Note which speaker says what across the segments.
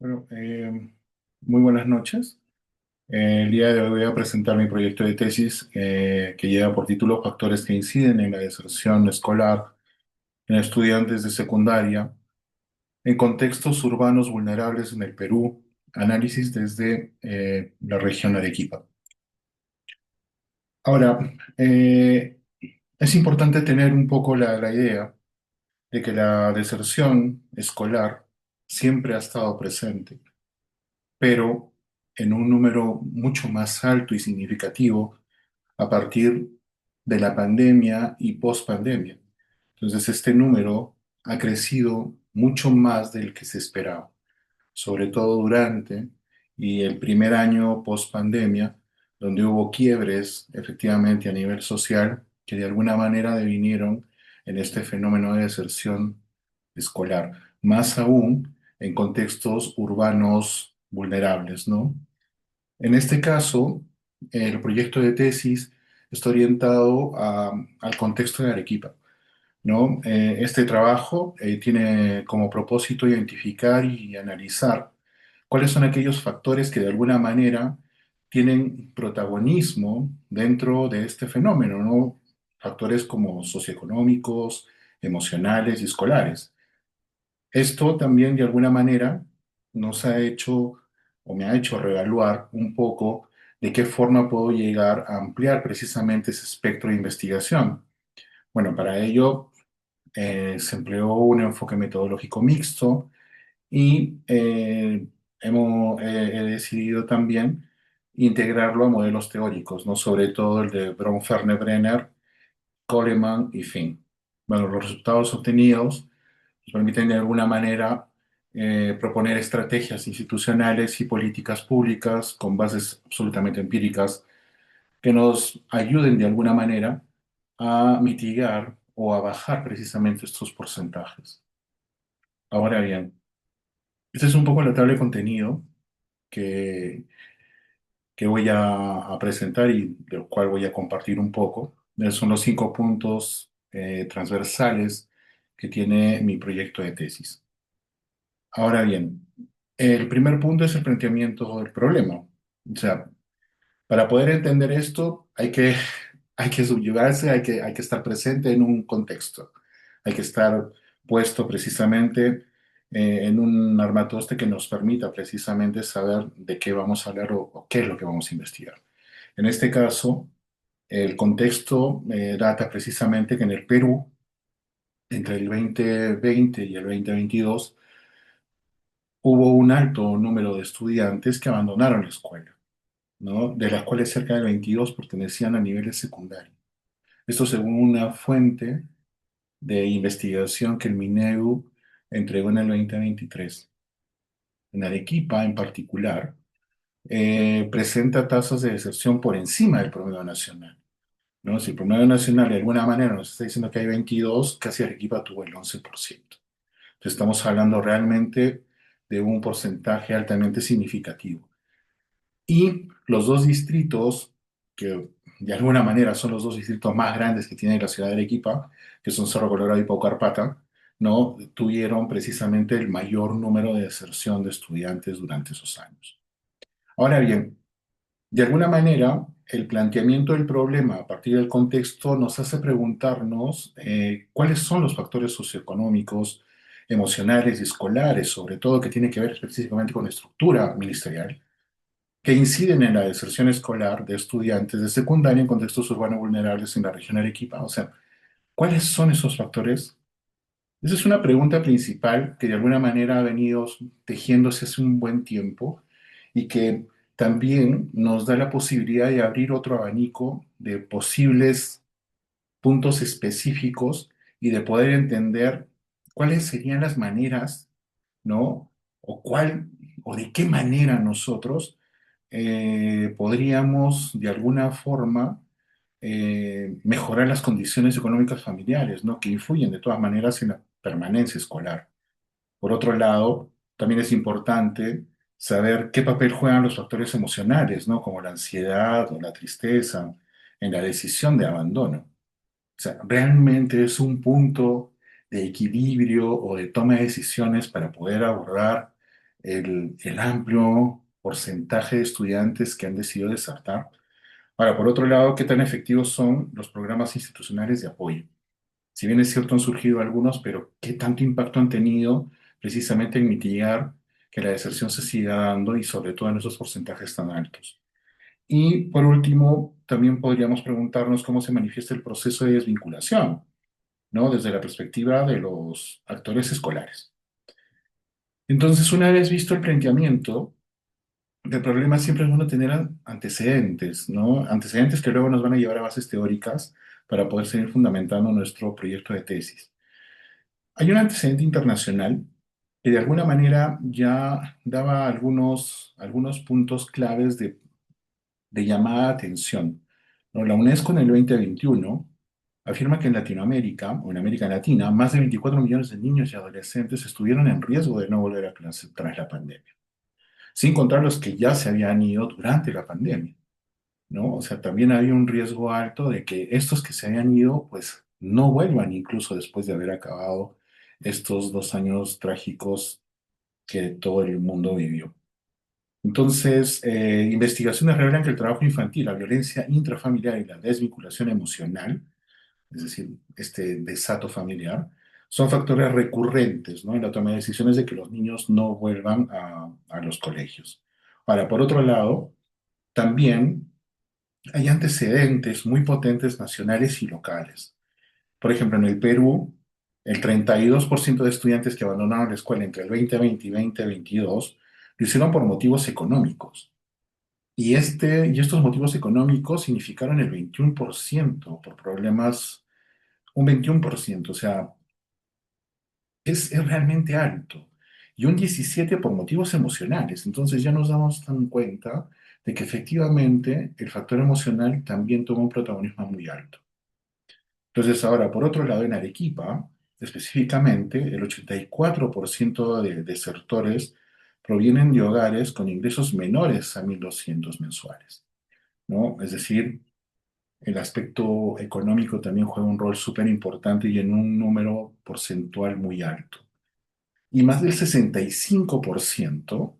Speaker 1: Bueno, muy buenas noches. El día de hoy voy a presentar mi proyecto de tesis que lleva por título Factores que inciden en la deserción escolar en estudiantes de secundaria en contextos urbanos vulnerables en el Perú, análisis desde la región Arequipa. Ahora, es importante tener un poco la idea de que la deserción escolar siempre ha estado presente, pero en un número mucho más alto y significativo a partir de la pandemia y post-pandemia. Entonces, este número ha crecido mucho más del que se esperaba, sobre todo durante y el primer año post-pandemia, donde hubo quiebres efectivamente a nivel social que de alguna manera devinieron en este fenómeno de deserción escolar, más aún en contextos urbanos vulnerables, ¿no? En este caso, el proyecto de tesis está orientado al contexto de Arequipa, ¿no? Este trabajo tiene como propósito identificar y analizar cuáles son aquellos factores que de alguna manera tienen protagonismo dentro de este fenómeno, ¿no? Factores como socioeconómicos, emocionales y escolares. Esto también de alguna manera nos ha hecho o me ha hecho reevaluar un poco de qué forma puedo llegar a ampliar precisamente ese espectro de investigación. Bueno, para ello se empleó un enfoque metodológico mixto y he decidido también integrarlo a modelos teóricos, ¿no? Sobre todo el de Bronferne-Brenner, Coleman y Finn. Bueno, los resultados obtenidos nos permiten de alguna manera proponer estrategias institucionales y políticas públicas con bases absolutamente empíricas que nos ayuden de alguna manera a mitigar o a bajar precisamente estos porcentajes. Ahora bien, esta es un poco la tabla de contenido que, que voy a presentar y del cual voy a compartir un poco. Son los 5 puntos transversales que tiene mi proyecto de tesis. Ahora bien, el primer punto es el planteamiento del problema. O sea, para poder entender esto hay que subyugarse, hay que estar presente en un contexto. Hay que estar puesto precisamente en un armatoste que nos permita precisamente saber de qué vamos a hablar o qué es lo que vamos a investigar. En este caso, el contexto data precisamente que en el Perú, entre el 2020 y el 2022, hubo un alto número de estudiantes que abandonaron la escuela, ¿no? De las cuales cerca de 22 pertenecían a niveles secundarios. Esto según una fuente de investigación que el Minedu entregó en el 2023. En Arequipa, en particular, presenta tasas de deserción por encima del promedio nacional, ¿no? Si el promedio nacional de alguna manera nos está diciendo que hay 22, casi Arequipa tuvo el 11%. Entonces estamos hablando realmente de un porcentaje altamente significativo. Y los dos distritos, que de alguna manera son los dos distritos más grandes que tiene la ciudad de Arequipa, que son Cerro Colorado y Paucarpata, ¿no? Tuvieron precisamente el mayor número de deserción de estudiantes durante esos años. Ahora bien, de alguna manera, el planteamiento del problema a partir del contexto nos hace preguntarnos cuáles son los factores socioeconómicos, emocionales y escolares, sobre todo que tiene que ver específicamente con la estructura ministerial, que inciden en la deserción escolar de estudiantes de secundaria en contextos urbanos vulnerables en la región de Arequipa. O sea, ¿cuáles son esos factores? Esa es una pregunta principal que de alguna manera ha venido tejiéndose hace un buen tiempo y que también nos da la posibilidad de abrir otro abanico de posibles puntos específicos y de poder entender cuáles serían las maneras, ¿no? O cuál o de qué manera nosotros podríamos de alguna forma mejorar las condiciones económicas familiares, ¿no? Que influyen de todas maneras en la permanencia escolar. Por otro lado, también es importante saber qué papel juegan los factores emocionales, ¿no? Como la ansiedad o la tristeza en la decisión de abandono. O sea, realmente es un punto de equilibrio o de toma de decisiones para poder abordar el amplio porcentaje de estudiantes que han decidido desertar. Ahora, por otro lado, ¿qué tan efectivos son los programas institucionales de apoyo? Si bien es cierto, han surgido algunos, pero ¿qué tanto impacto han tenido precisamente en mitigar que la deserción se siga dando y sobre todo en esos porcentajes tan altos? Y por último, también podríamos preguntarnos cómo se manifiesta el proceso de desvinculación, ¿no? Desde la perspectiva de los actores escolares. Entonces, una vez visto el planteamiento, el problema siempre es bueno tener antecedentes, ¿no? Antecedentes que luego nos van a llevar a bases teóricas para poder seguir fundamentando nuestro proyecto de tesis. Hay un antecedente internacional que de alguna manera ya daba algunos puntos claves de llamada de atención, ¿no? La UNESCO en el 2021 afirma que en Latinoamérica o en América Latina, más de 24 millones de niños y adolescentes estuvieron en riesgo de no volver a clase tras la pandemia, sin contar los que ya se habían ido durante la pandemia, ¿no? O sea, también había un riesgo alto de que estos que se habían ido, pues no vuelvan incluso después de haber acabado estos 2 años trágicos que todo el mundo vivió. Entonces, investigaciones revelan que el trabajo infantil, la violencia intrafamiliar y la desvinculación emocional, es decir, este desato familiar, son factores recurrentes, ¿no? En la toma de decisiones de que los niños no vuelvan a los colegios. Ahora, por otro lado, también hay antecedentes muy potentes nacionales y locales. Por ejemplo, en el Perú, el 32% de estudiantes que abandonaron la escuela entre el 2020 y 2022 lo hicieron por motivos económicos. Y estos motivos económicos significaron el 21% por problemas, un 21%, o sea, es realmente alto. Y un 17% por motivos emocionales. Entonces ya nos damos tan cuenta de que efectivamente el factor emocional también toma un protagonismo muy alto. Entonces ahora, por otro lado, en Arequipa, específicamente, el 84% de desertores provienen de hogares con ingresos menores a 1.200 mensuales, ¿no? Es decir, el aspecto económico también juega un rol súper importante y en un número porcentual muy alto. Y más del 65%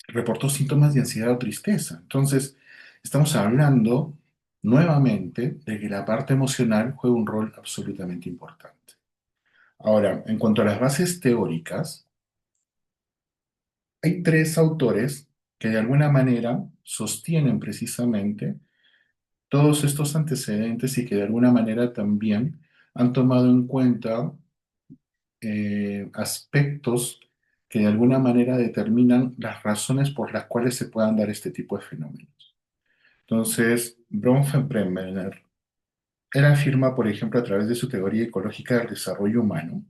Speaker 1: reportó síntomas de ansiedad o tristeza. Entonces, estamos hablando nuevamente de que la parte emocional juega un rol absolutamente importante. Ahora, en cuanto a las bases teóricas, hay tres autores que de alguna manera sostienen precisamente todos estos antecedentes y que de alguna manera también han tomado en cuenta aspectos que de alguna manera determinan las razones por las cuales se puedan dar este tipo de fenómenos. Entonces, Bronfenbrenner, él afirma, por ejemplo, a través de su teoría ecológica del desarrollo humano,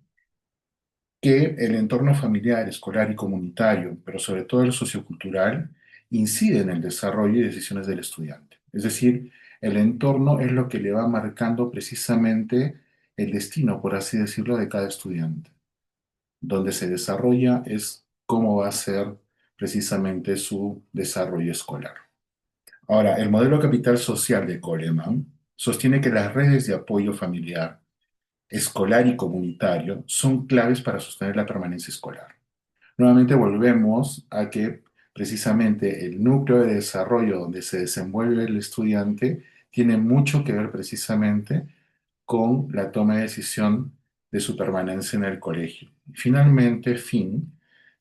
Speaker 1: que el entorno familiar, escolar y comunitario, pero sobre todo el sociocultural, incide en el desarrollo y decisiones del estudiante. Es decir, el entorno es lo que le va marcando precisamente el destino, por así decirlo, de cada estudiante. Donde se desarrolla es cómo va a ser precisamente su desarrollo escolar. Ahora, el modelo capital social de Coleman sostiene que las redes de apoyo familiar, escolar y comunitario son claves para sostener la permanencia escolar. Nuevamente volvemos a que precisamente el núcleo de desarrollo donde se desenvuelve el estudiante tiene mucho que ver precisamente con la toma de decisión de su permanencia en el colegio. Finalmente, Finn,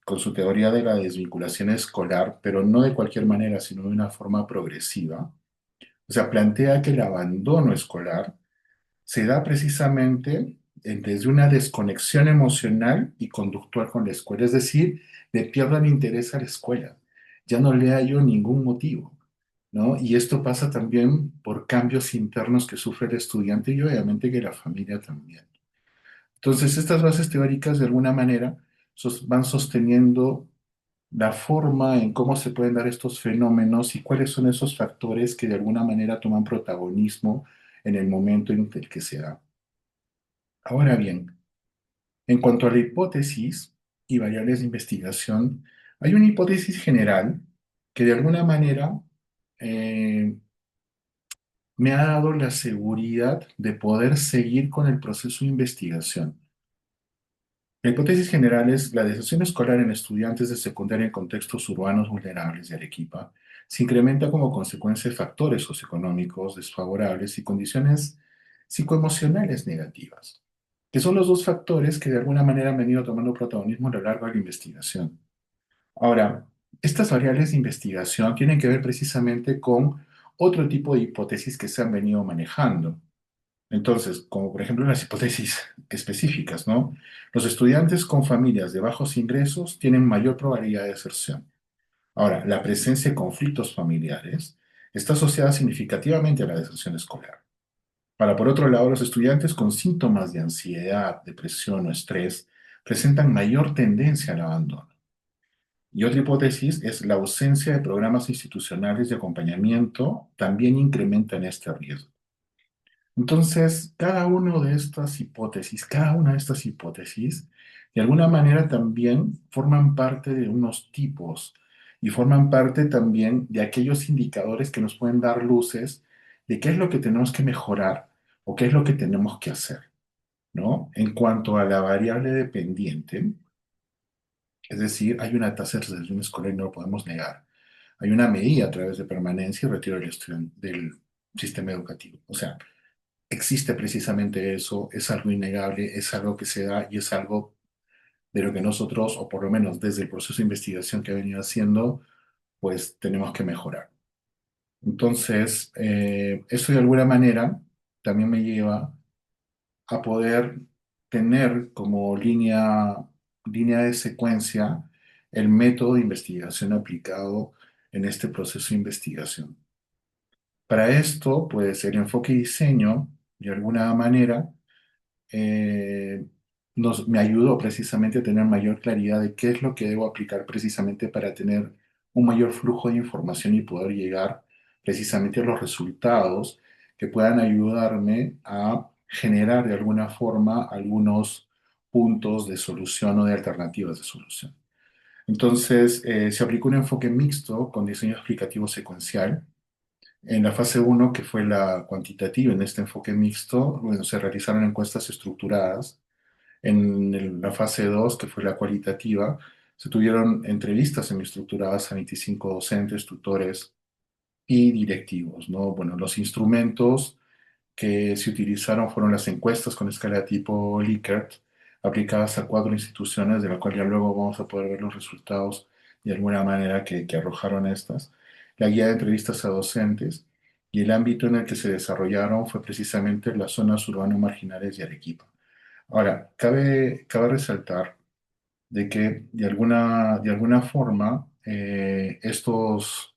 Speaker 1: con su teoría de la desvinculación escolar, pero no de cualquier manera, sino de una forma progresiva, o sea, plantea que el abandono escolar se da precisamente desde una desconexión emocional y conductual con la escuela, es decir, le pierdo el interés a la escuela, ya no le hallo ningún motivo, ¿no? Y esto pasa también por cambios internos que sufre el estudiante y obviamente que la familia también. Entonces, estas bases teóricas de alguna manera van sosteniendo la forma en cómo se pueden dar estos fenómenos y cuáles son esos factores que de alguna manera toman protagonismo en el momento en el que se da. Ahora bien, en cuanto a la hipótesis y variables de investigación, hay una hipótesis general que de alguna manera eh, me ha dado la seguridad de poder seguir con el proceso de investigación. La hipótesis general es la deserción escolar en estudiantes de secundaria en contextos urbanos vulnerables de Arequipa se incrementa como consecuencia de factores socioeconómicos desfavorables y condiciones psicoemocionales negativas, que son los dos factores que de alguna manera han venido tomando protagonismo a lo largo de la investigación. Ahora, estas variables de investigación tienen que ver precisamente con otro tipo de hipótesis que se han venido manejando. Entonces, como por ejemplo las hipótesis específicas, ¿no? Los estudiantes con familias de bajos ingresos tienen mayor probabilidad de deserción. Ahora, la presencia de conflictos familiares está asociada significativamente a la deserción escolar. Ahora, por otro lado, los estudiantes con síntomas de ansiedad, depresión o estrés presentan mayor tendencia al abandono. Y otra hipótesis es la ausencia de programas institucionales de acompañamiento también incrementan este riesgo. Entonces, cada una de estas hipótesis, de alguna manera también forman parte de unos tipos y forman parte también de aquellos indicadores que nos pueden dar luces de qué es lo que tenemos que mejorar o qué es lo que tenemos que hacer, ¿no? En cuanto a la variable dependiente, es decir, hay una tasa de deserción escolar y no lo podemos negar. Hay una medida a través de permanencia y retiro del estudiante del sistema educativo. O sea, existe precisamente eso, es algo innegable, es algo que se da y es algo de lo que nosotros, o por lo menos desde el proceso de investigación que he venido haciendo, pues tenemos que mejorar. Entonces, eso de alguna manera también me lleva a poder tener como línea de secuencia el método de investigación aplicado en este proceso de investigación. Para esto, pues el enfoque y diseño, de alguna manera, eh, me ayudó precisamente a tener mayor claridad de qué es lo que debo aplicar precisamente para tener un mayor flujo de información y poder llegar precisamente a los resultados que puedan ayudarme a generar de alguna forma algunos puntos de solución o de alternativas de solución. Entonces, se aplicó un enfoque mixto con diseño explicativo secuencial. En la fase uno, que fue la cuantitativa, en este enfoque mixto, bueno, se realizaron encuestas estructuradas. En la fase 2, que fue la cualitativa, se tuvieron entrevistas semiestructuradas a 25 docentes, tutores y directivos, ¿no? Bueno, los instrumentos que se utilizaron fueron las encuestas con escala tipo Likert, aplicadas a 4 instituciones, de la cual ya luego vamos a poder ver los resultados de alguna manera que arrojaron estas, la guía de entrevistas a docentes, y el ámbito en el que se desarrollaron fue precisamente las zonas urbano-marginales de Arequipa. Ahora, cabe resaltar de que de alguna forma estos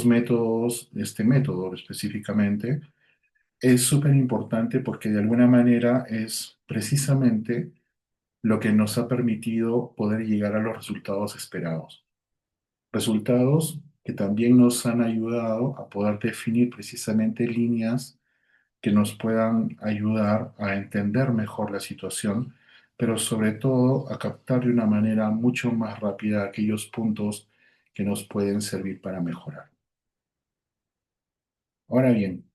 Speaker 1: métodos, este método específicamente, es súper importante porque de alguna manera es precisamente lo que nos ha permitido poder llegar a los resultados esperados. Resultados que también nos han ayudado a poder definir precisamente líneas que nos puedan ayudar a entender mejor la situación, pero sobre todo a captar de una manera mucho más rápida aquellos puntos que nos pueden servir para mejorar. Ahora bien,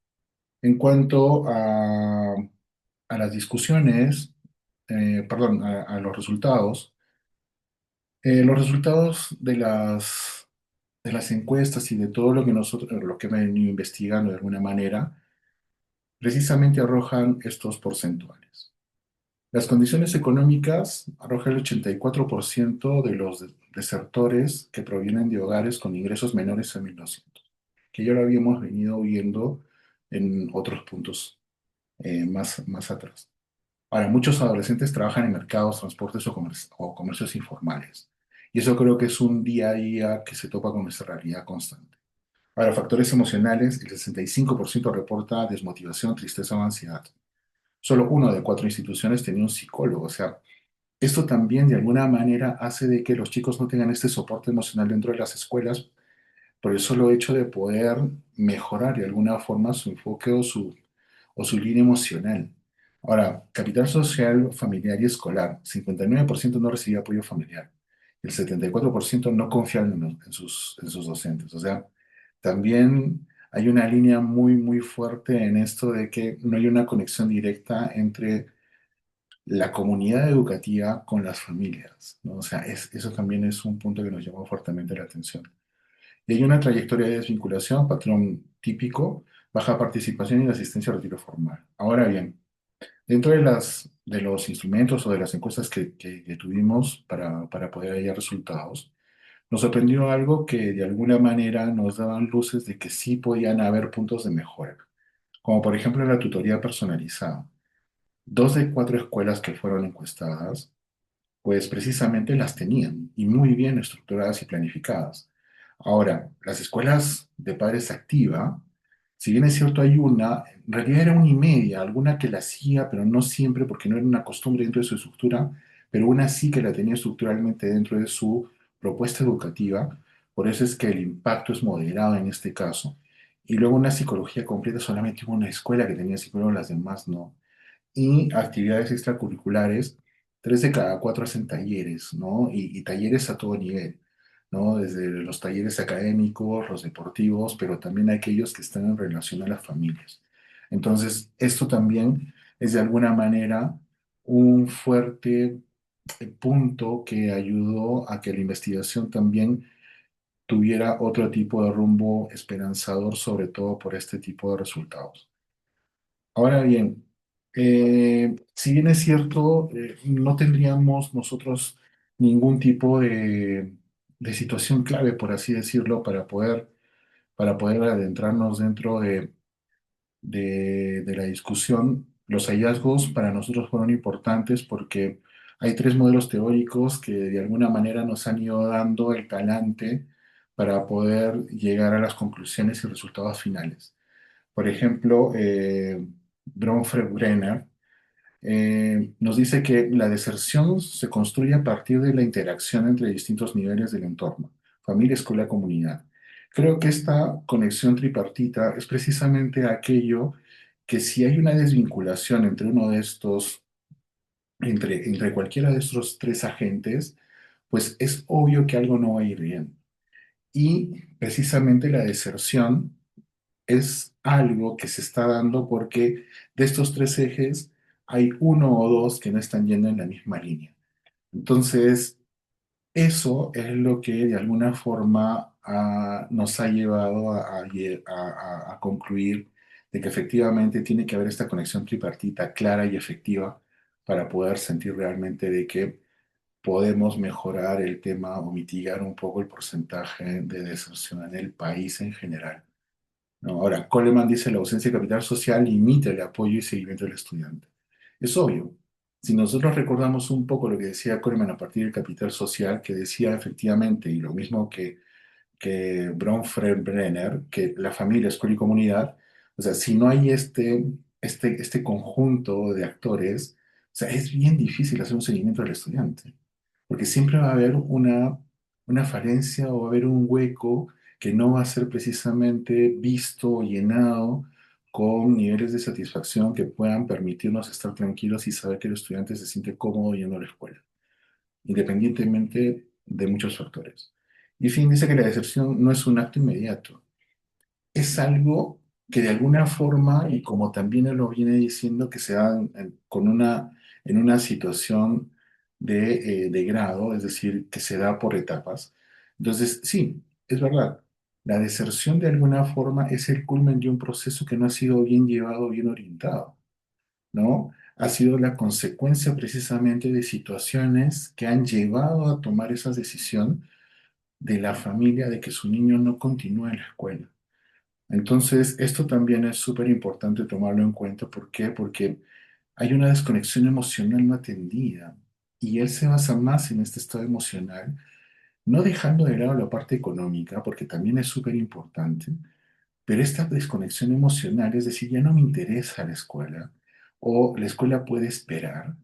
Speaker 1: en cuanto a las discusiones, perdón, a los resultados de las encuestas y de todo lo que lo que hemos venido investigando de alguna manera, precisamente arrojan estos porcentuales. Las condiciones económicas arroja el 84% de los desertores que provienen de hogares con ingresos menores a 1.200, que ya lo habíamos venido viendo en otros puntos más atrás. Ahora, muchos adolescentes trabajan en mercados, transportes o comercios informales. Y eso creo que es un día a día que se topa con nuestra realidad constante. Ahora, factores emocionales, el 65% reporta desmotivación, tristeza o ansiedad. Solo una de 4 instituciones tenía un psicólogo. O sea, esto también de alguna manera hace de que los chicos no tengan este soporte emocional dentro de las escuelas por el solo hecho de poder mejorar de alguna forma su enfoque o su línea emocional. Ahora, capital social, familiar y escolar. 59% no recibía apoyo familiar. El 74% no confiaban en sus docentes. O sea, también hay una línea muy, muy fuerte en esto de que no hay una conexión directa entre la comunidad educativa con las familias, ¿no? O sea, eso también es un punto que nos llamó fuertemente la atención. Y hay una trayectoria de desvinculación, patrón típico, baja participación y asistencia al retiro formal. Ahora bien, dentro de los instrumentos o de las encuestas que tuvimos para poder hallar resultados, nos sorprendió algo que de alguna manera nos daban luces de que sí podían haber puntos de mejora, como por ejemplo la tutoría personalizada. Dos de cuatro escuelas que fueron encuestadas pues precisamente las tenían y muy bien estructuradas y planificadas. Ahora, las escuelas de padres activa, si bien es cierto hay una, en realidad era una y media, alguna que la hacía, pero no siempre porque no era una costumbre dentro de su estructura, pero una sí que la tenía estructuralmente dentro de su propuesta educativa, por eso es que el impacto es moderado en este caso. Y luego una psicología completa, solamente hubo una escuela que tenía psicólogo, las demás no y actividades extracurriculares, tres de cada cuatro hacen talleres, ¿no? Y talleres a todo nivel, ¿no? Desde los talleres académicos, los deportivos, pero también aquellos que están en relación a las familias. Entonces, esto también es de alguna manera un fuerte punto que ayudó a que la investigación también tuviera otro tipo de rumbo esperanzador, sobre todo por este tipo de resultados. Ahora bien, si bien es cierto, no tendríamos nosotros ningún tipo de situación clave, por así decirlo, para poder adentrarnos dentro de la discusión. Los hallazgos para nosotros fueron importantes porque hay tres modelos teóricos que de alguna manera nos han ido dando el talante para poder llegar a las conclusiones y resultados finales. Por ejemplo, Bronfeld-Brenner nos dice que la deserción se construye a partir de la interacción entre distintos niveles del entorno, familia, escuela, comunidad. Creo que esta conexión tripartita es precisamente aquello que si hay una desvinculación entre uno de estos, entre cualquiera de estos tres agentes, pues es obvio que algo no va a ir bien. Y precisamente la deserción es algo que se está dando porque de estos tres ejes hay uno o dos que no están yendo en la misma línea. Entonces, eso es lo que de alguna forma nos ha llevado a concluir de que efectivamente tiene que haber esta conexión tripartita clara y efectiva para poder sentir realmente de que podemos mejorar el tema o mitigar un poco el porcentaje de deserción en el país en general. No, ahora, Coleman dice la ausencia de capital social limita el apoyo y seguimiento del estudiante. Es obvio. Si nosotros recordamos un poco lo que decía Coleman a partir del capital social, que decía efectivamente, y lo mismo que Bronfenbrenner, que la familia, escuela y comunidad, o sea, si no hay este conjunto de actores, o sea, es bien difícil hacer un seguimiento del estudiante porque siempre va a haber una falencia o va a haber un hueco que no va a ser precisamente visto o llenado con niveles de satisfacción que puedan permitirnos estar tranquilos y saber que el estudiante se siente cómodo yendo a la escuela, independientemente de muchos factores. Y fin dice que la deserción no es un acto inmediato, es algo que de alguna forma, y como también él lo viene diciendo, que se da en una situación de grado, es decir, que se da por etapas. Entonces, sí, es verdad, la deserción de alguna forma es el culmen de un proceso que no ha sido bien llevado, bien orientado, ¿no? Ha sido la consecuencia precisamente de situaciones que han llevado a tomar esa decisión de la familia de que su niño no continúe en la escuela. Entonces, esto también es súper importante tomarlo en cuenta. ¿Por qué? Porque hay una desconexión emocional no atendida y él se basa más en este estado emocional, no dejando de lado la parte económica, porque también es súper importante, pero esta desconexión emocional, es decir, ya no me interesa la escuela o la escuela puede esperar,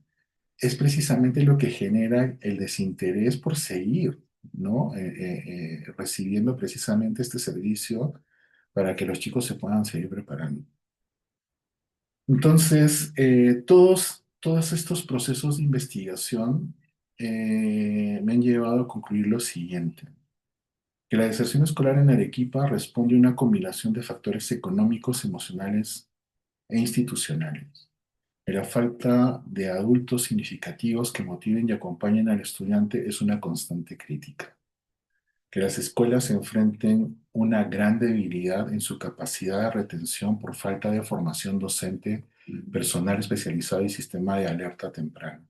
Speaker 1: es precisamente lo que genera el desinterés por seguir, ¿no? Recibiendo precisamente este servicio para que los chicos se puedan seguir preparando. Entonces, todos estos procesos de investigación me han llevado a concluir lo siguiente, que la deserción escolar en Arequipa responde a una combinación de factores económicos, emocionales e institucionales. que la falta de adultos significativos que motiven y acompañen al estudiante es una constante crítica. Que las escuelas se enfrenten una gran debilidad en su capacidad de retención por falta de formación docente, personal especializado y sistema de alerta temprana.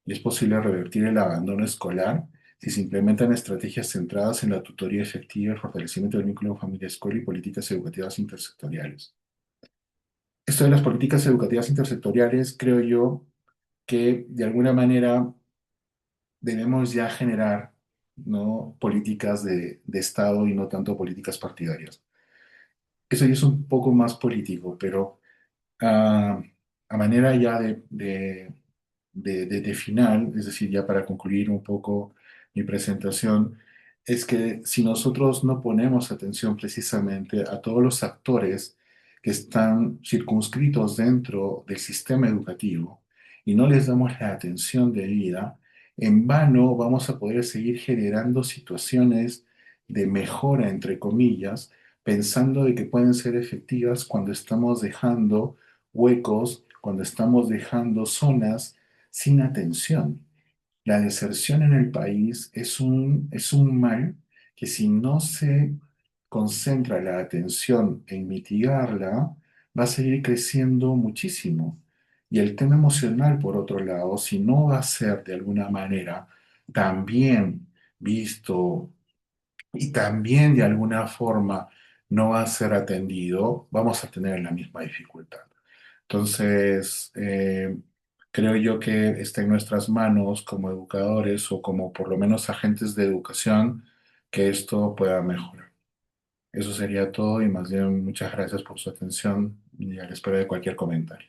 Speaker 1: Y es posible revertir el abandono escolar si se implementan estrategias centradas en la tutoría efectiva, el fortalecimiento del vínculo familia-escuela y políticas educativas intersectoriales. Esto de las políticas educativas intersectoriales, creo yo que de alguna manera debemos ya generar, ¿no?, políticas de Estado y no tanto políticas partidarias. Eso ya es un poco más político, pero a, a manera ya de final, es decir, ya para concluir un poco mi presentación, es que si nosotros no ponemos atención precisamente a todos los actores que están circunscritos dentro del sistema educativo y no les damos la atención debida, en vano vamos a poder seguir generando situaciones de mejora, entre comillas, pensando de que pueden ser efectivas cuando estamos dejando huecos, cuando estamos dejando zonas sin atención. La deserción en el país es un mal que si no se concentra la atención en mitigarla, va a seguir creciendo muchísimo. Y el tema emocional, por otro lado, si no va a ser de alguna manera también visto y también de alguna forma no va a ser atendido, vamos a tener la misma dificultad. Entonces, creo yo que está en nuestras manos como educadores o como por lo menos agentes de educación que esto pueda mejorar. Eso sería todo y más bien muchas gracias por su atención y a la espera de cualquier comentario.